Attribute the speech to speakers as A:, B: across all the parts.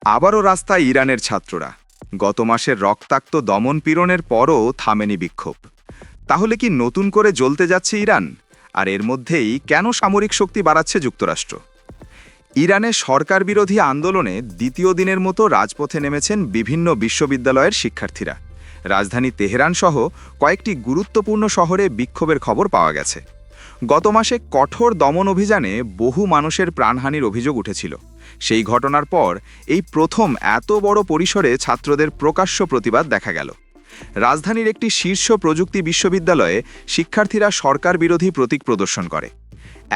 A: আবারও রাস্তায় ইরানের ছাত্ররা। গত মাসের রক্তাক্ত দমনপীড়নের পরও থামেনি বিক্ষোভ। তাহলে কি নতুন করে জ্বলতে যাচ্ছে ইরান? আর এর মধ্যেই কেন সামরিক শক্তি বাড়াচ্ছে যুক্তরাষ্ট্র? ইরানের সরকার বিরোধী আন্দোলনে দ্বিতীয় দিনের মতো রাজপথে নেমেছেন বিভিন্ন বিশ্ববিদ্যালয়ের শিক্ষার্থীরা। রাজধানী তেহরান সহ কয়েকটি গুরুত্বপূর্ণ শহরে বিক্ষোভের খবর পাওয়া গেছে। গত মাসে কঠোর দমন অভিযানে বহু মানুষের প্রাণহানির অভিযোগ উঠেছিল। সেই ঘটনার পর এই প্রথম এত বড় পরিসরে ছাত্রদের প্রকাশ্য প্রতিবাদ দেখা গেল। রাজধানীর একটি শীর্ষ প্রযুক্তি বিশ্ববিদ্যালয়ে শিক্ষার্থীরা সরকার বিরোধী প্রতীক প্রদর্শন করে।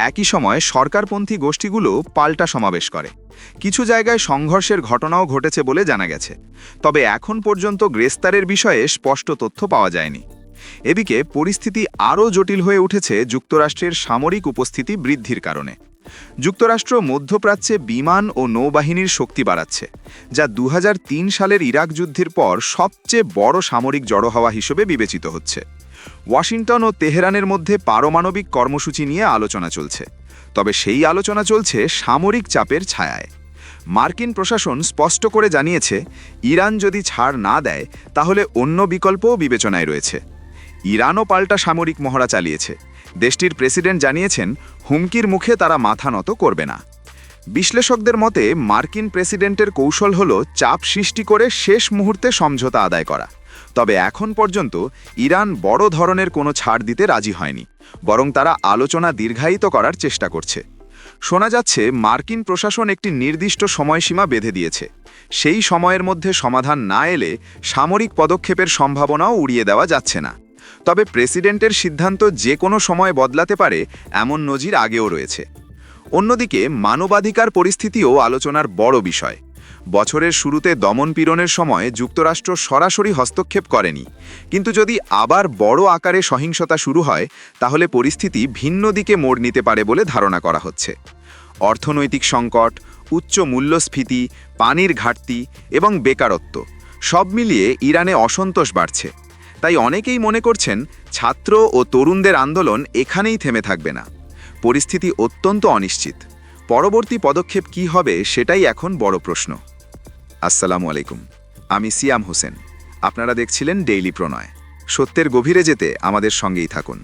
A: একই সময় সরকারপন্থী গোষ্ঠীগুলো পাল্টা সমাবেশ করে। কিছু জায়গায় সংঘর্ষের ঘটনাও ঘটেছে বলে জানা গেছে। তবে এখন পর্যন্ত গ্রেফতারের বিষয়ে স্পষ্ট তথ্য পাওয়া যায়নি। এদিকে পরিস্থিতি আরও জটিল হয়ে উঠেছে যুক্তরাষ্ট্রের সামরিক উপস্থিতি বৃদ্ধির কারণে। যুক্তরাষ্ট্র মধ্যপ্রাচ্যে বিমান ও নৌবাহিনীর শক্তি বাড়াচ্ছে, যা 2003 সালের ইরাক যুদ্ধের পর সবচেয়ে বড় সামরিক জড়ো হওয়া হিসেবে বিবেচিত হচ্ছে। ওয়াশিংটন ও তেহরানের মধ্যে পারমাণবিক কর্মসূচি নিয়ে আলোচনা চলছে। তবে সেই আলোচনা চলছে সামরিক চাপের ছায়ায়। মার্কিন প্রশাসন স্পষ্ট করে জানিয়েছে, ইরান যদি ছাড় না দেয় তাহলে অন্য বিকল্পও বিবেচনায় রয়েছে। ইরানও পাল্টা সামরিক মহড়া চালিয়েছে। দেশটির প্রেসিডেন্ট জানিয়েছেন, হুমকির মুখে তারা মাথা নত করবে না। বিশ্লেষকদের মতে মার্কিন প্রেসিডেন্টের কৌশল হল চাপ সৃষ্টি করে শেষ মুহূর্তে সমঝোতা আদায় করা। তবে এখন পর্যন্ত ইরান বড় ধরনের কোনো ছাড় দিতে রাজি হয়নি, বরং তারা আলোচনা দীর্ঘায়িত করার চেষ্টা করছে। শোনা যাচ্ছে মার্কিন প্রশাসন একটি নির্দিষ্ট সময়সীমা বেঁধে দিয়েছে। সেই সময়ের মধ্যে সমাধান না এলে সামরিক পদক্ষেপের সম্ভাবনাও উড়িয়ে দেওয়া যাচ্ছে না। তবে প্রেসিডেন্টের সিদ্ধান্ত যে কোনো সময় বদলাতে পারে, এমন নজির আগেও রয়েছে। অন্যদিকে মানবাধিকার পরিস্থিতিও আলোচনার বড় বিষয়। বছরের শুরুতে দমনপীড়নের সময় যুক্তরাষ্ট্র সরাসরি হস্তক্ষেপ করেনি, কিন্তু যদি আবার বড় আকারে সহিংসতা শুরু হয় তাহলে পরিস্থিতি ভিন্ন দিকে মোড় নিতে পারে বলে ধারণা করা হচ্ছে। অর্থনৈতিক সংকট, উচ্চ মূল্যস্ফীতি, পানির ঘাটতি এবং বেকারত্ব সব মিলিয়ে ইরানে অসন্তোষ বাড়ছে। তাই অনেকেই মনে করছেন ছাত্র ও তরুণদের আন্দোলন এখানেই থেমে থাকবে না। পরিস্থিতি অত্যন্ত অনিশ্চিত। পরবর্তী পদক্ষেপ কী হবে সেটাই এখন বড় প্রশ্ন। আসসালামু আলাইকুম, আমি সিয়াম হোসেন। আপনারা দেখছিলেন ডেইলি প্রণয়। সত্যের গভীরে যেতে আমাদের সঙ্গেই থাকুন।